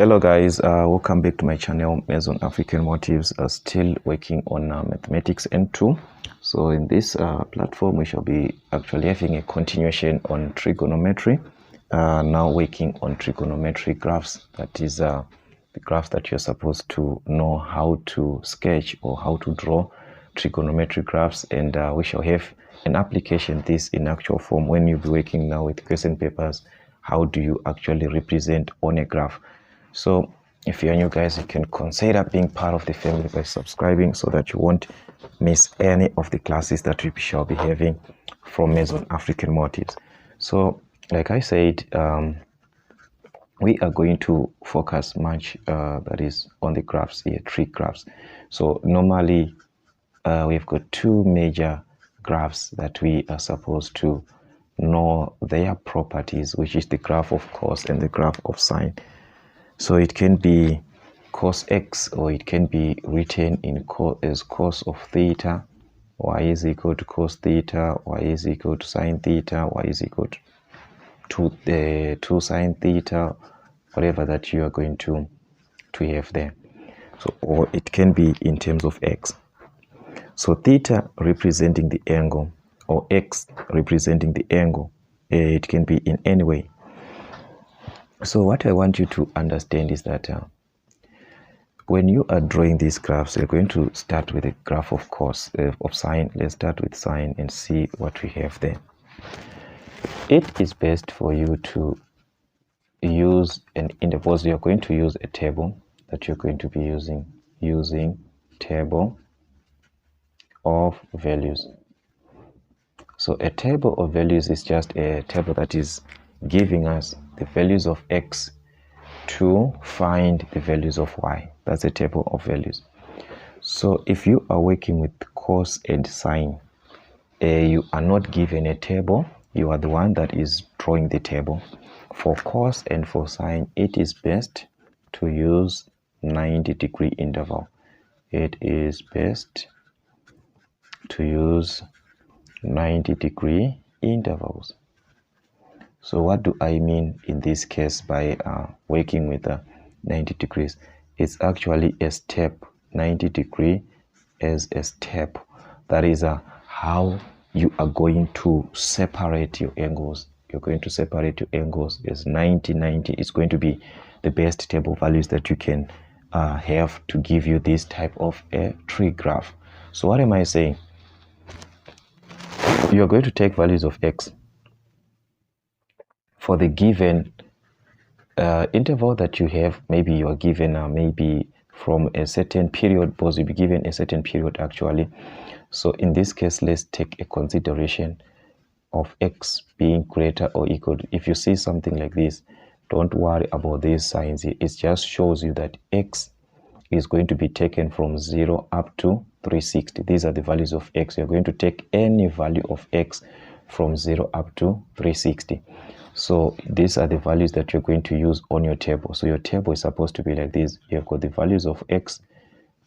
Hello guys, welcome back to my channel Mason African Motives. Still working on mathematics N2. So in this platform we shall be actually having a continuation on trigonometry, now working on trigonometric graphs. That is the graphs that you're supposed to know how to sketch or how to draw trigonometric graphs, and we shall have an application this in actual form when you'll be working now with question papers. How do you actually represent on a graph? So if you're new guys, you can consider being part of the family by subscribing so that you won't miss any of the classes that we shall be having from Mason African Motives. So like I said, we are going to focus much that is on the graphs here, trig graphs. So normally we've got two major graphs that we are supposed to know their properties, which is the graph of cos and the graph of sine. So it can be cos x, or it can be written in as cos of theta. Y is equal to cos theta, y is equal to sine theta, y is equal to the 2 sine theta, whatever that you are going to have there. So, or it can be in terms of x. So theta representing the angle, or x representing the angle, it can be in any way. So what I want you to understand is that when you are drawing these graphs, you're going to start with a graph of cos, of sine. Let's start with sine and see what we have there. It is best for you to use an interval. You're going to use a table that you're going to be using table of values. So a table of values is just a table that is giving us the values of x to find the values of y. That's a table of values. So if you are working with cos and sine, you are not given a table. You are the one that is drawing the table. For cos and for sine, it is best to use 90-degree interval. It is best to use 90-degree intervals. So what do I mean in this case by working with 90 degrees? It's actually a step, 90-degree as a step. That is how you are going to separate your angles. You're going to separate your angles as 90-90. It's going to be the best table values that you can have to give you this type of a trig graph. So what am I saying? You're going to take values of x for the given interval that you have. Maybe you are given maybe from a certain period, because you'll be given a certain period actually. So in this case, let's take a consideration of x being greater or equal to. If you see something like this, don't worry about these signs here. It just shows you that x is going to be taken from 0 up to 360. These are the values of x. You're going to take any value of x from 0 up to 360. So these are the values that you're going to use on your table. So your table is supposed to be like this. You've got the values of x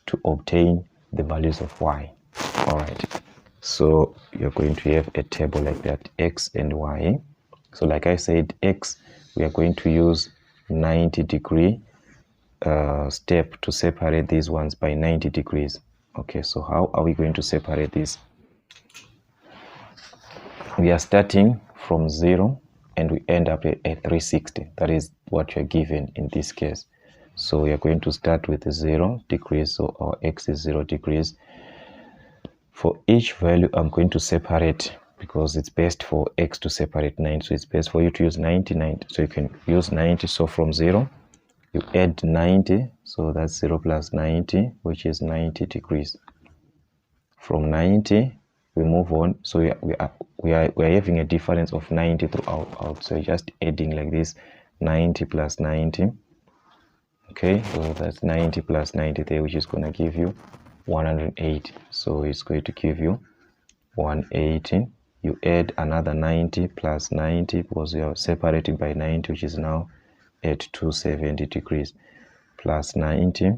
to obtain the values of y. All right. So you're going to have a table like that, x and y. So like I said, x, we are going to use 90-degree step to separate these ones by 90 degrees. Okay, so how are we going to separate this? We are starting from 0 and we end up at 360. That is what you're given in this case. So we are going to start with 0 degrees. So our x is 0 degrees. For each value, I'm going to separate, because it's best for x to separate 90. So it's best for you to use 90, 90. So you can use 90. So from 0, you add 90. So that's 0 plus 90, which is 90 degrees. From 90, we move on. So we are having a difference of 90 throughout. So just adding like this, 90 plus 90. Okay, so that's 90 plus 90 there, which is going to give you 180. So it's going to give you 180. You add another 90 plus 90, because you are separating by 90, which is now at 270 degrees, plus 90,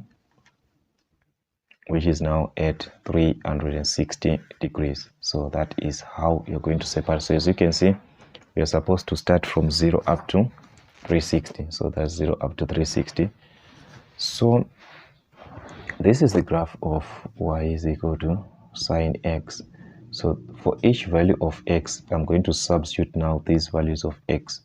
which is now at 360 degrees. So that is how you're going to separate. So as you can see, we are supposed to start from 0 up to 360. So that's 0 up to 360. So this is the graph of y is equal to sine x. So for each value of x, I'm going to substitute now these values of x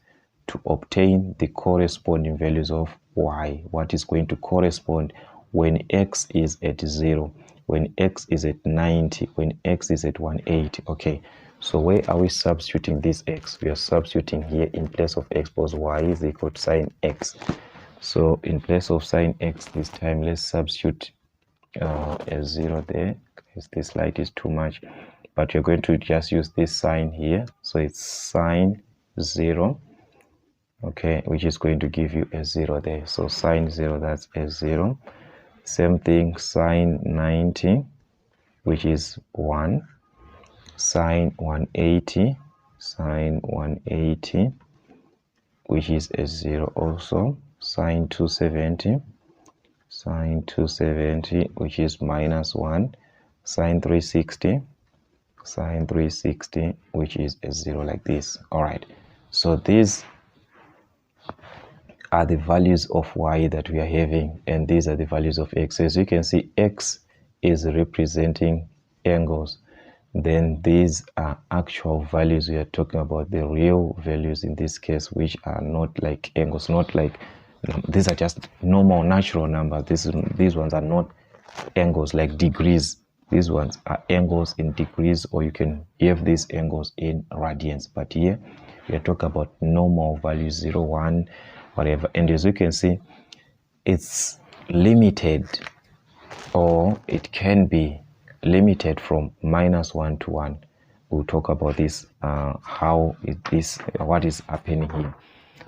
to obtain the corresponding values of y. What is going to correspond when x is at 0, when x is at 90, when x is at 180. Okay, so where are we substituting this x? We are substituting here in place of x because y is equal to sine x. So in place of sine x this time, let's substitute a 0 there, because this light is too much, but you're going to just use this sign here. So it's sine 0, okay, which is going to give you a 0 there. So sine 0, that's a 0. Same thing, sine 90, which is 1. Sine 180, sine 180, which is a 0 also. Sine 270, sine 270, which is minus 1. Sine 360, sine 360, which is a 0, like this. All right, so these are the values of y that we are having, and these are the values of x. As you can see, x is representing angles. Then these are actual values. We are talking about the real values in this case, which are not like angles, not like these are just normal natural numbers. These ones are not angles like degrees. These ones are angles in degrees, or you can have these angles in radians. But here we are talking about normal values, 0, 1, whatever. And as you can see, it's limited, or it can be limited from -1 to 1. We'll talk about this, what is happening here.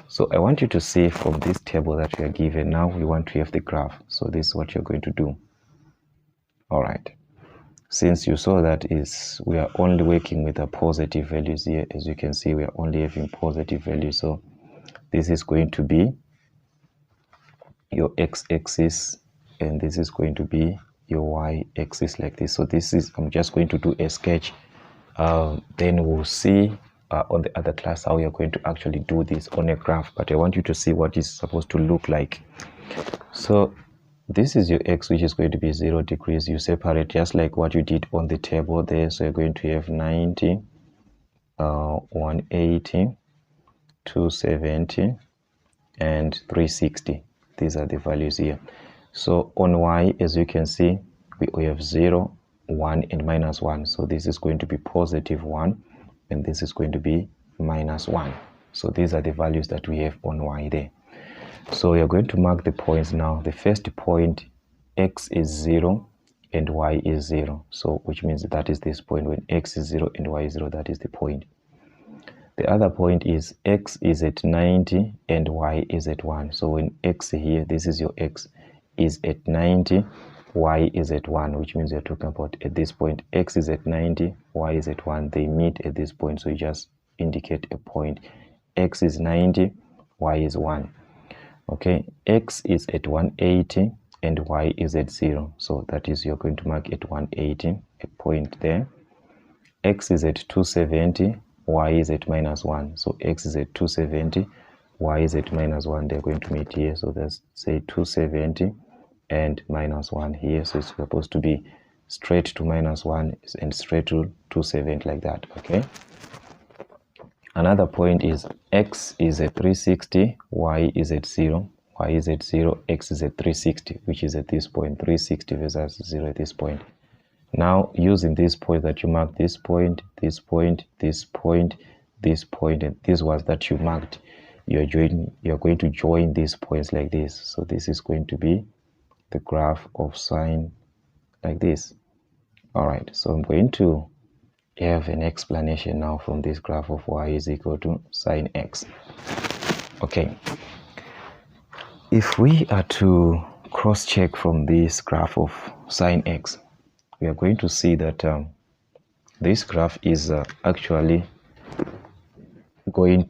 So I want you to see from this table that we are given, now we want to have the graph. So this is what you're going to do. All right, since you saw that we are only working with the positive values here. As you can see, we are only having positive values. So this is going to be your x-axis, and this is going to be your y-axis, like this. So this is, I'm just going to do a sketch, then we'll see on the other class how you're going to actually do this on a graph. But I want you to see what it's supposed to look like. So this is your x, which is going to be 0 degrees. You separate just like what you did on the table there. So you're going to have 90, 180, 270, and 360. These are the values here. So on y, as you can see, we have 0, 1, and -1. So this is going to be +1, and this is going to be -1. So these are the values that we have on y there. So we are going to mark the points now. The first point, x is 0 and y is 0. So which means that is this point. When x is 0 and y is 0, that is the point. The other point is x is at 90 and y is at 1. So when x here, this is your x, is at 90, y is at 1, which means you're talking about at this point, x is at 90, y is at 1. They meet at this point, so you just indicate a point. X is 90, y is 1. Okay, x is at 180 and y is at 0. So that is, you're going to mark at 180, a point there. X is at 270, y is at -1. So x is at 270, y is at -1. They're going to meet here. So let's say 270 and -1 here. So it's supposed to be straight to -1 and straight to 270, like that. Okay. Another point is x is at 360, y is at 0. Y is at 0, x is at 360, which is at this point. 360 versus 0 at this point. Now, using this point that you marked, this point, this point, this point, this point, and these ones that you marked, you're going to join these points like this. So this is going to be the graph of sine, like this. All right, so I'm going to have an explanation now from this graph of y is equal to sine x. Okay, if we are to cross-check from this graph of sine x, we are going to see that this graph is actually going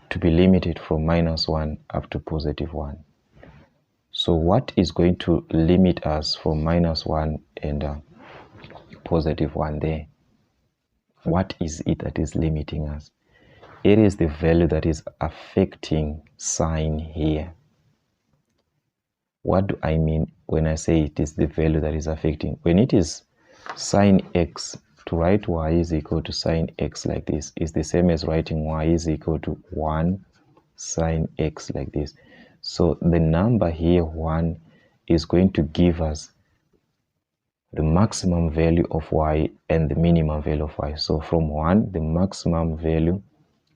to be limited from -1 up to +1. So what is going to limit us from -1 and +1 there? What is it that is limiting us? it is the value that is affecting sign here. What do I mean when I say it is the value that is affecting? When it is sine x, to write y is equal to sine x like this is the same as writing y is equal to 1 sine x like this. So the number here 1 is going to give us the maximum value of y and the minimum value of y. So from 1, the maximum value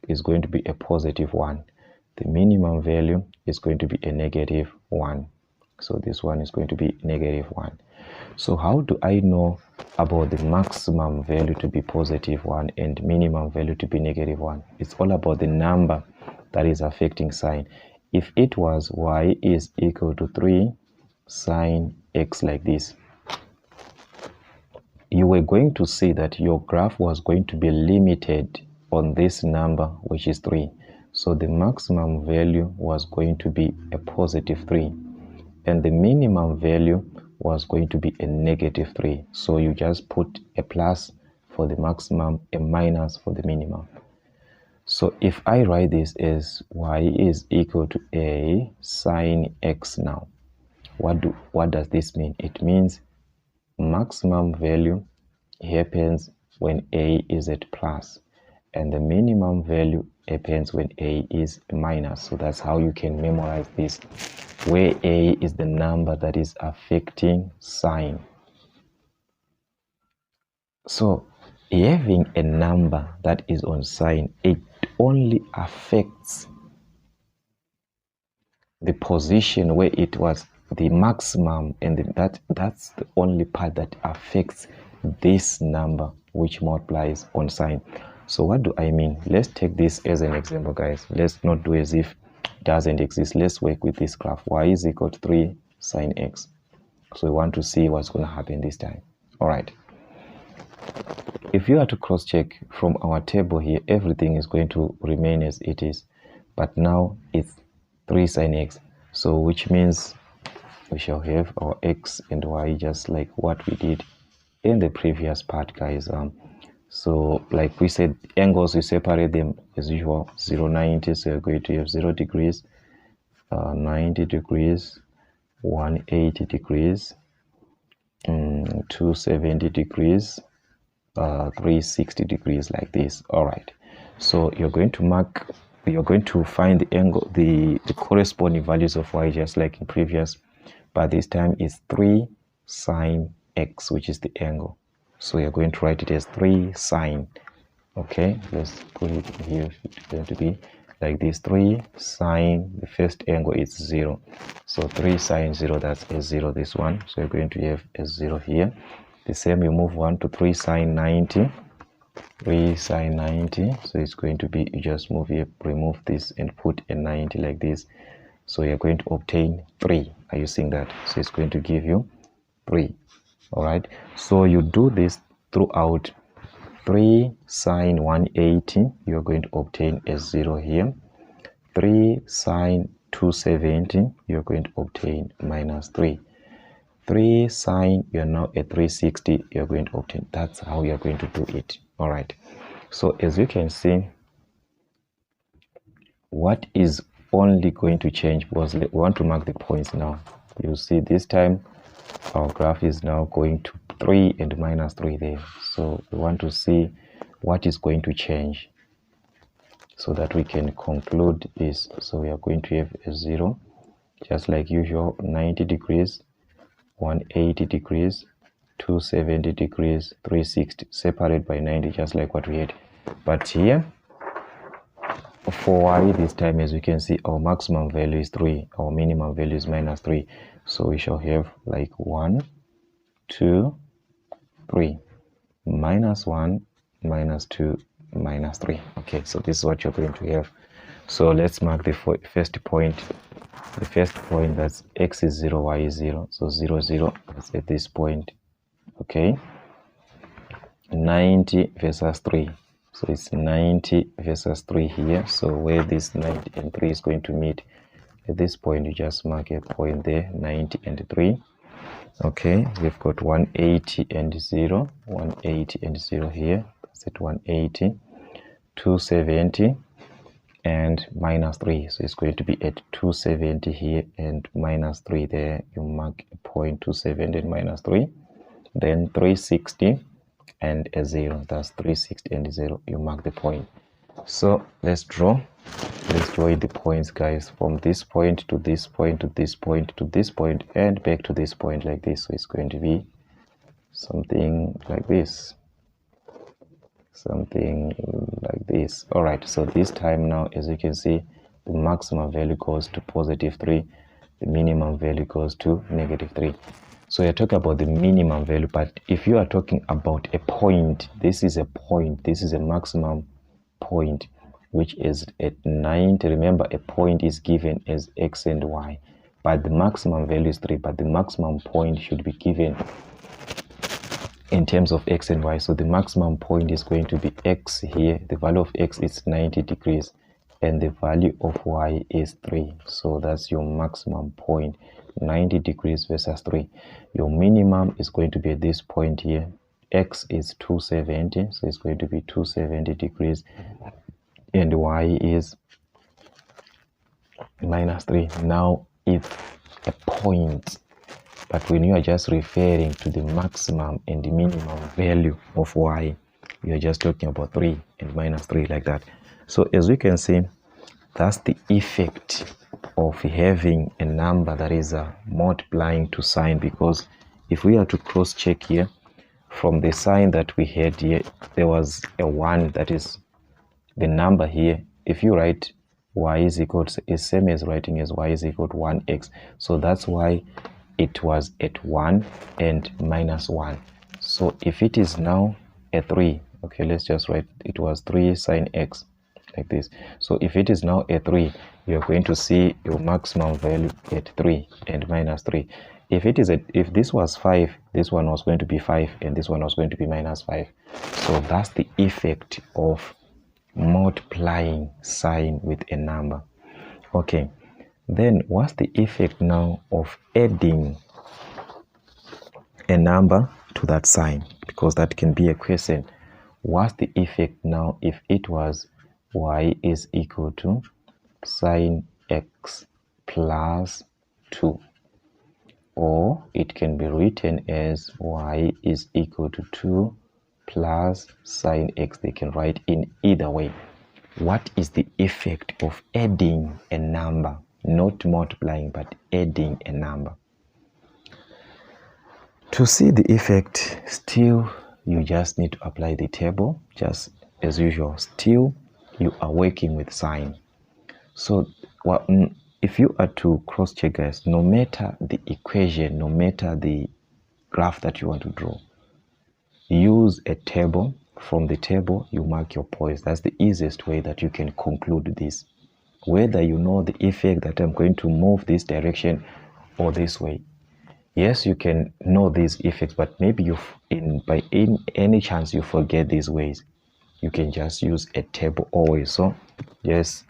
is going to be a positive 1. The minimum value is going to be a negative 1. So this one is going to be negative 1. So how do I know about the maximum value to be positive 1 and minimum value to be negative 1? It's all about the number that is affecting sign. If it was y is equal to 3 sine x like this, you were going to see that your graph was going to be limited on this number, which is 3. So the maximum value was going to be a positive 3. And the minimum value was going to be a negative 3. So you just put a plus for the maximum, a minus for the minimum. So if I write this as y is equal to a sine x now, what does this mean? It means maximum value happens when a is at plus, and the minimum value happens when a is minus. So that's how you can memorize this, where a is the number that is affecting sign. So having a number that is on sign, it only affects the position where it was the maximum, and that's the only part that affects this number which multiplies on sign. So what do I mean? Let's take this as an example, guys. Let's not do as if it doesn't exist. Let's work with this graph. Y is equal to 3 sine x. So we want to see what's going to happen this time. All right. If you are to cross-check from our table here, everything is going to remain as it is. But now it's 3 sine x. So which means we shall have our x and y just like what we did in the previous part, guys. So like we said, angles, we separate them as usual, 0, 90. So you're going to have 0 degrees, 90 degrees, 180 degrees, 270 degrees, 360 degrees like this. All right. So you're going to find the angle, the corresponding values of y just like in previous, but this time is 3 sine x, which is the angle. So you're going to write it as 3 sine. Okay, let's put it here. It's going to be like this: 3 sine, the first angle is 0. So 3 sine 0, that's a 0, this one. So you're going to have a 0 here. The same, you move 1 to 3 sine 90. 3 sine 90. So it's going to be, you just move here, remove this and put a 90 like this. So you're going to obtain 3. Are you seeing that? So it's going to give you 3. All right. So you do this throughout. 3 sine 180, you're going to obtain a 0 here. 3 sine 270, you're going to obtain minus 3. 3 sine, you're now at 360, you're going to obtain. That's how you're going to do it. All right. So as you can see, what is only going to change, because we want to mark the points now. You see this time our graph is now going to 3 and minus 3 there. So we want to see what is going to change so that we can conclude this. So we are going to have a 0, just like usual, 90 degrees, 180 degrees, 270 degrees, 360, separated by 90, just like what we had. But here, for y this time, as you can see, our maximum value is 3, our minimum value is minus 3. So we shall have like 1, 2, 3, minus 1, minus 2, minus 3. Okay, so this is what you're going to have. So let's mark the first point. The first point, that's x is 0, y is 0. So 0, 0, that's at this point. Okay. 90 versus 3. So it's 90 versus 3 here. So where this 90 and 3 is going to meet, at this point, you just mark a point there, 90 and 3. Okay, we've got 180 and 0, 180 and 0 here. That's at 180. 270, and minus 3. So it's going to be at 270 here and minus 3 there. You mark a point 270 and minus 3. Then 360 and a 0. That's 360 and a 0. You mark the point. So let's draw. Let's join the points, guys, from this point to this point to this point to this point and back to this point like this. So it's going to be something like this. Something like this. All right, so this time now, as you can see, the maximum value goes to positive 3, the minimum value goes to negative 3. So you're talking about the minimum value, but if you are talking about a point, this is a point, this is a maximum point, which is at 90. Remember, a point is given as x and y, but the maximum value is 3, but the maximum point should be given in terms of x and y. So the maximum point is going to be x here. The value of x is 90 degrees and the value of y is 3. So that's your maximum point, 90 degrees versus 3. Your minimum is going to be at this point here. X is 270, so it's going to be 270 degrees and y is minus 3. Now it's a point, but when you are just referring to the maximum and the minimum value of y, you are just talking about 3 and minus 3 like that. So as we can see, that's the effect of having a number that is multiplying to sign, because if we are to cross check here, from the sign that we had here, there was a 1, that is the number here. If you write y is equal to, is same as writing as y is equal to 1x. So that's why it was at 1 and minus 1. So if it is now a 3, okay, let's just write it was 3 sine x like this. So if it is now a 3, you're going to see your maximum value at 3 and minus 3. If it is if this was 5, this one was going to be 5 and this one was going to be minus 5. So that's the effect of multiplying sign with a number. Okay, then what's the effect now of adding a number to that sign? Because that can be a question. What's the effect now if it was y is equal to sine x plus 2? Or it can be written as y is equal to 2 plus sine x. They can write in either way. What is the effect of adding a number? Not multiplying, but adding a number. To see the effect, still you just need to apply the table, just as usual. Still you are working with sign. So if you are to cross check, guys, no matter the equation, no matter the graph that you want to draw, use a table. From the table you mark your points. That's the easiest way that you can conclude this, whether you know the effect that I'm going to move this direction or this way. Yes, you can know these effects, but maybe by any chance you forget these ways, you can just use a table always. So just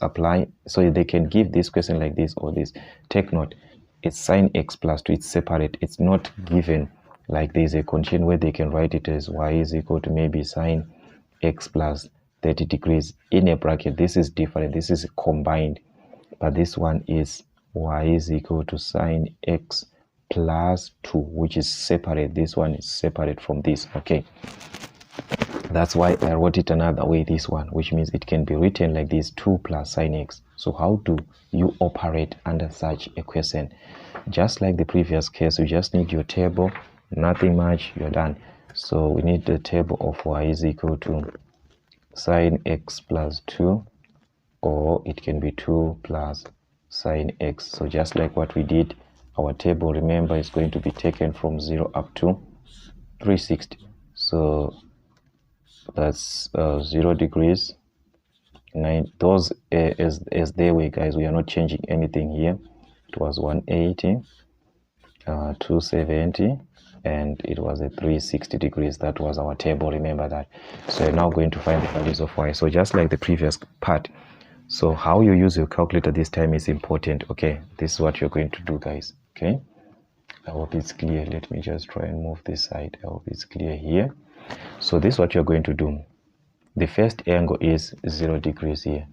apply. So they can give this question like this or this. Take note, it's sine x plus 2. It's separate. It's not given like there's a condition where they can write it as y is equal to maybe sine x plus 30 degrees in a bracket. This is different. This is combined, but this one is y is equal to sine x plus 2, which is separate. This one is separate from this. Okay, that's why I wrote it another way, this one, which means it can be written like this, 2 plus sine x. So how do you operate under such a question? Just like the previous case, you just need your table, nothing much, you're done. So we need the table of y is equal to sine x plus 2, or it can be 2 plus sine x. So just like what we did, our table, remember, is going to be taken from 0 up to 360. So that's 0 degrees, 9. Those as they were, guys. We are not changing anything here. It was 180, 270, and it was a 360 degrees. That was our table, remember that. So you're now going to find the values of y. So just like the previous part, so how you use your calculator this time is important. Okay, this is what you're going to do, guys. Okay, I hope it's clear. Let me just try and move this side. I hope it's clear here. So this is what you're going to do. The first angle is 0 degrees here.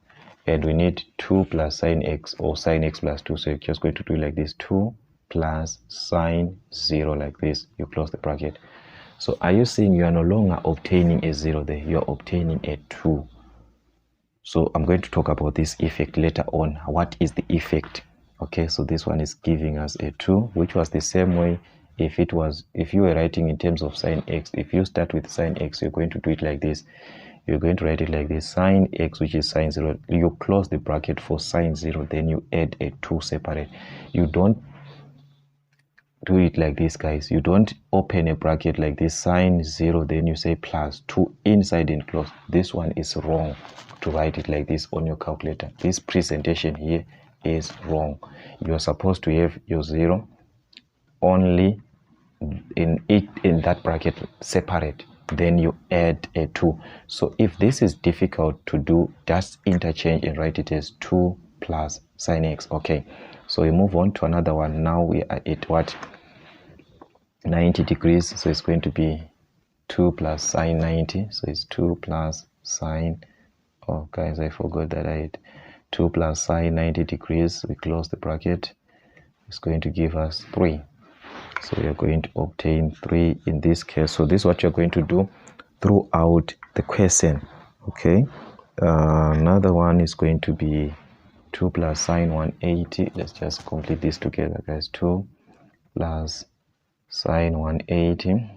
and we need 2 plus sine x or sine x plus 2. So you're just going to do it like this: 2 plus sine 0, like this. You close the bracket. So are you seeing you are no longer obtaining a 0 there, you are obtaining a 2. So I'm going to talk about this effect later on. What is the effect? Okay, so this one is giving us a 2, which was the same way if you were writing in terms of sine x. If you start with sine x, you're going to do it like this. You're going to write it like this: sine x, which is sine 0. You close the bracket for sine 0, then you add a 2 separate. You don't do it like this, guys. You don't open a bracket like this, sine 0, then you say plus 2 inside and close. This one is wrong to write it like this on your calculator. This presentation here is wrong. You're supposed to have your 0 only in that bracket separate, then you add a 2. So if this is difficult to do, just interchange and write it as 2 plus sine x. Okay, so we move on to another one. Now we are at what? 90 degrees. So it's going to be 2 plus sine 90. So it's 2 plus sine, oh guys, I forgot that I had 2 plus sine 90 degrees. We close the bracket. It's going to give us 3. So you're going to obtain 3 in this case. So this is what you're going to do throughout the question. Okay, another one is going to be 2 plus sine 180. Let's just complete this together, guys. 2 plus sine 180,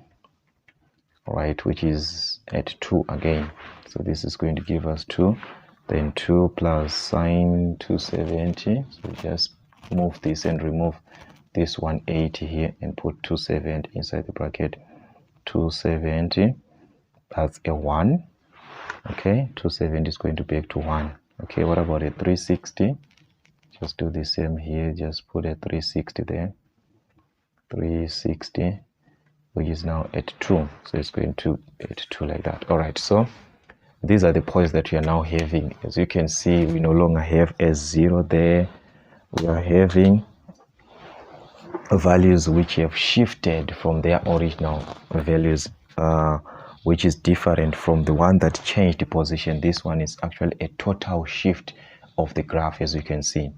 right, which is at 2 again. So this is going to give us 2. Then 2 plus sine 270. So just move this and remove this 180 here and put 270 inside the bracket. 270, that's a 1. Okay, 270 is going to be to 1. Okay, what about a 360? Just do the same here. Just put a 360 there. 360, which is now at 2. So it's going to be at 2 like that. All right, so these are the points that we are now having. As you can see, we no longer have a 0 there. We are having values which have shifted from their original values, which is different from the one that changed the position. This one is actually a total shift of the graph, as you can see.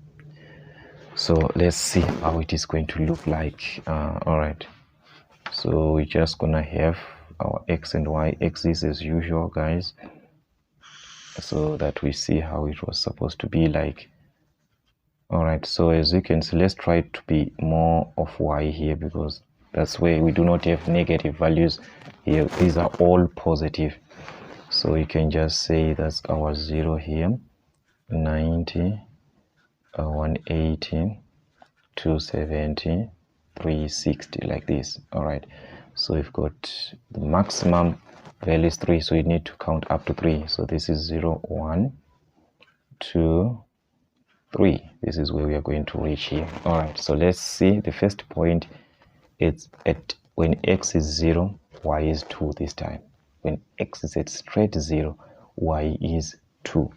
So let's see how it is going to look like. All right, so we're just gonna have our x and y axis as usual, guys, so that we see how it was supposed to be like. All right, so as you can see, let's try to be more of y here, because that's where we do not have negative values here. These are all positive. So you can just say that's our 0 here: 90, 180, 270, 360, like this. All right, so we've got the maximum value is 3, so you need to count up to 3. So this is 0, 1, 2, 3. This is where we are going to reach here. All right, so let's see. The first point, it's at when x is 0, y is 2 this time. When x is at straight 0, y is 2.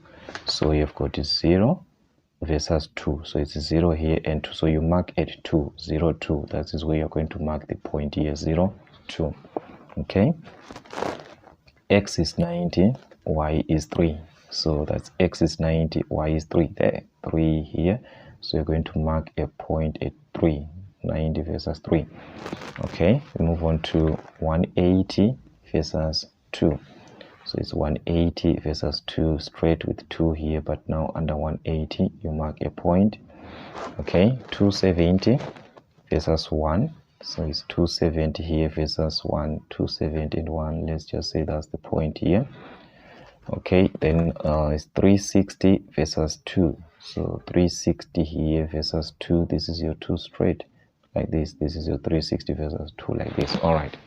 So you've got 0 versus 2. So it's 0 here and 2. So you mark at 2, 0, 2. That is where you're going to mark the point here, 0, 2. Okay, x is 90, y is 3. So that's x is 90, y is 3. There, 3 here. So you're going to mark a point at 3, 90 versus 3. Okay, we move on to 180 versus 2. So it's 180 versus 2, straight with 2 here, but now under 180 you mark a point. Okay, 270 versus 1. So it's 270 here versus 1, 270 and 1. Let's just say that's the point here. Okay, then it's 360 versus 2. So 360 here versus 2. This is your 2 straight, like this. This is your 360 versus 2, like this. All right.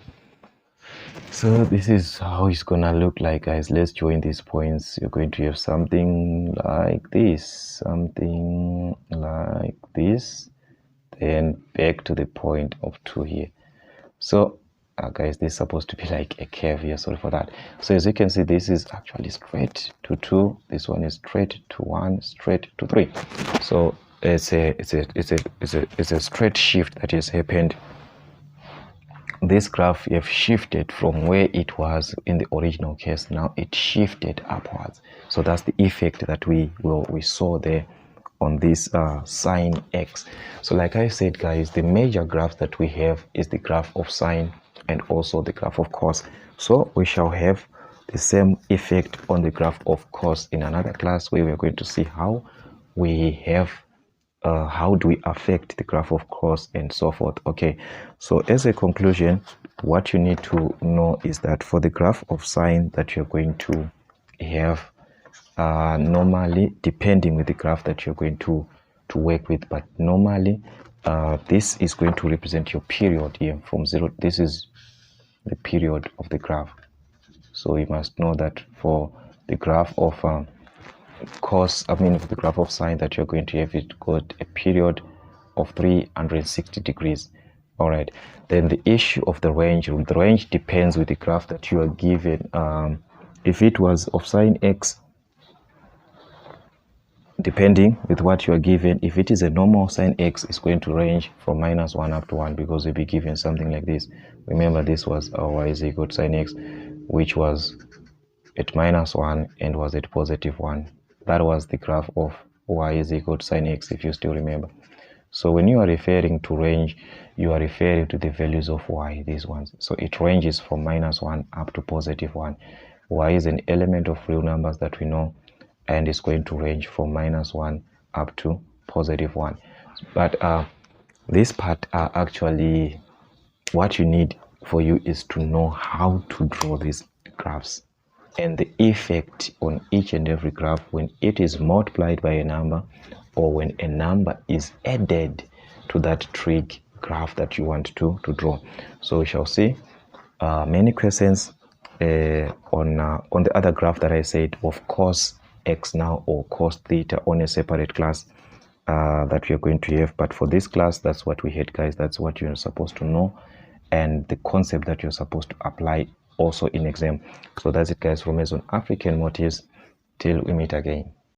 So this is how it's gonna look like, guys. Let's join these points. You're going to have something like this, something like this, then back to the point of 2 here. So guys, this is supposed to be like a curve here. Sorry for that. So as you can see, this is actually straight to 2. This one is straight to 1, straight to 3. So it's a straight shift that has happened this graph you have shifted from where it was in the original case. Now it shifted upwards. So that's the effect that we saw there on this sine x. So like I said, guys, the major graphs that we have is the graph of sine and also the graph of cos. So we shall have the same effect on the graph of cos in another class, where we are going to see how we have how do we affect the graph of cos and so forth. Okay, so as a conclusion, what you need to know is that for the graph of sine that you're going to have, normally, depending with the graph that you're going to work with, but normally this is going to represent your period here from 0. This is the period of the graph. So you must know that for the graph of for the graph of sine that you're going to have, it got a period of 360 degrees. All right, then the issue of the range depends with the graph that you are given. If it was of sine x, depending with what you are given, if it is a normal sine x, it's going to range from -1 up to 1, because we'll be given something like this. Remember, this was our y is equal to sine x, which was at -1 and was at +1. That was the graph of y is equal to sine x, if you still remember. So when you are referring to range, you are referring to the values of y, these ones. So it ranges from -1 up to +1. Y is an element of real numbers that we know, and it's going to range from -1 up to +1. But this part are actually what you need for you is to know how to draw these graphs and the effect on each and every graph when it is multiplied by a number, or when a number is added to that trig graph that you want to draw. So we shall see many questions on the other graph that I said of cos x now, or cos theta, on a separate class that we are going to have. But for this class, that's what we had, guys. That's what you're supposed to know, and the concept that you're supposed to apply also in exam. So that's it, guys, from N2 African Motives. Till we meet again.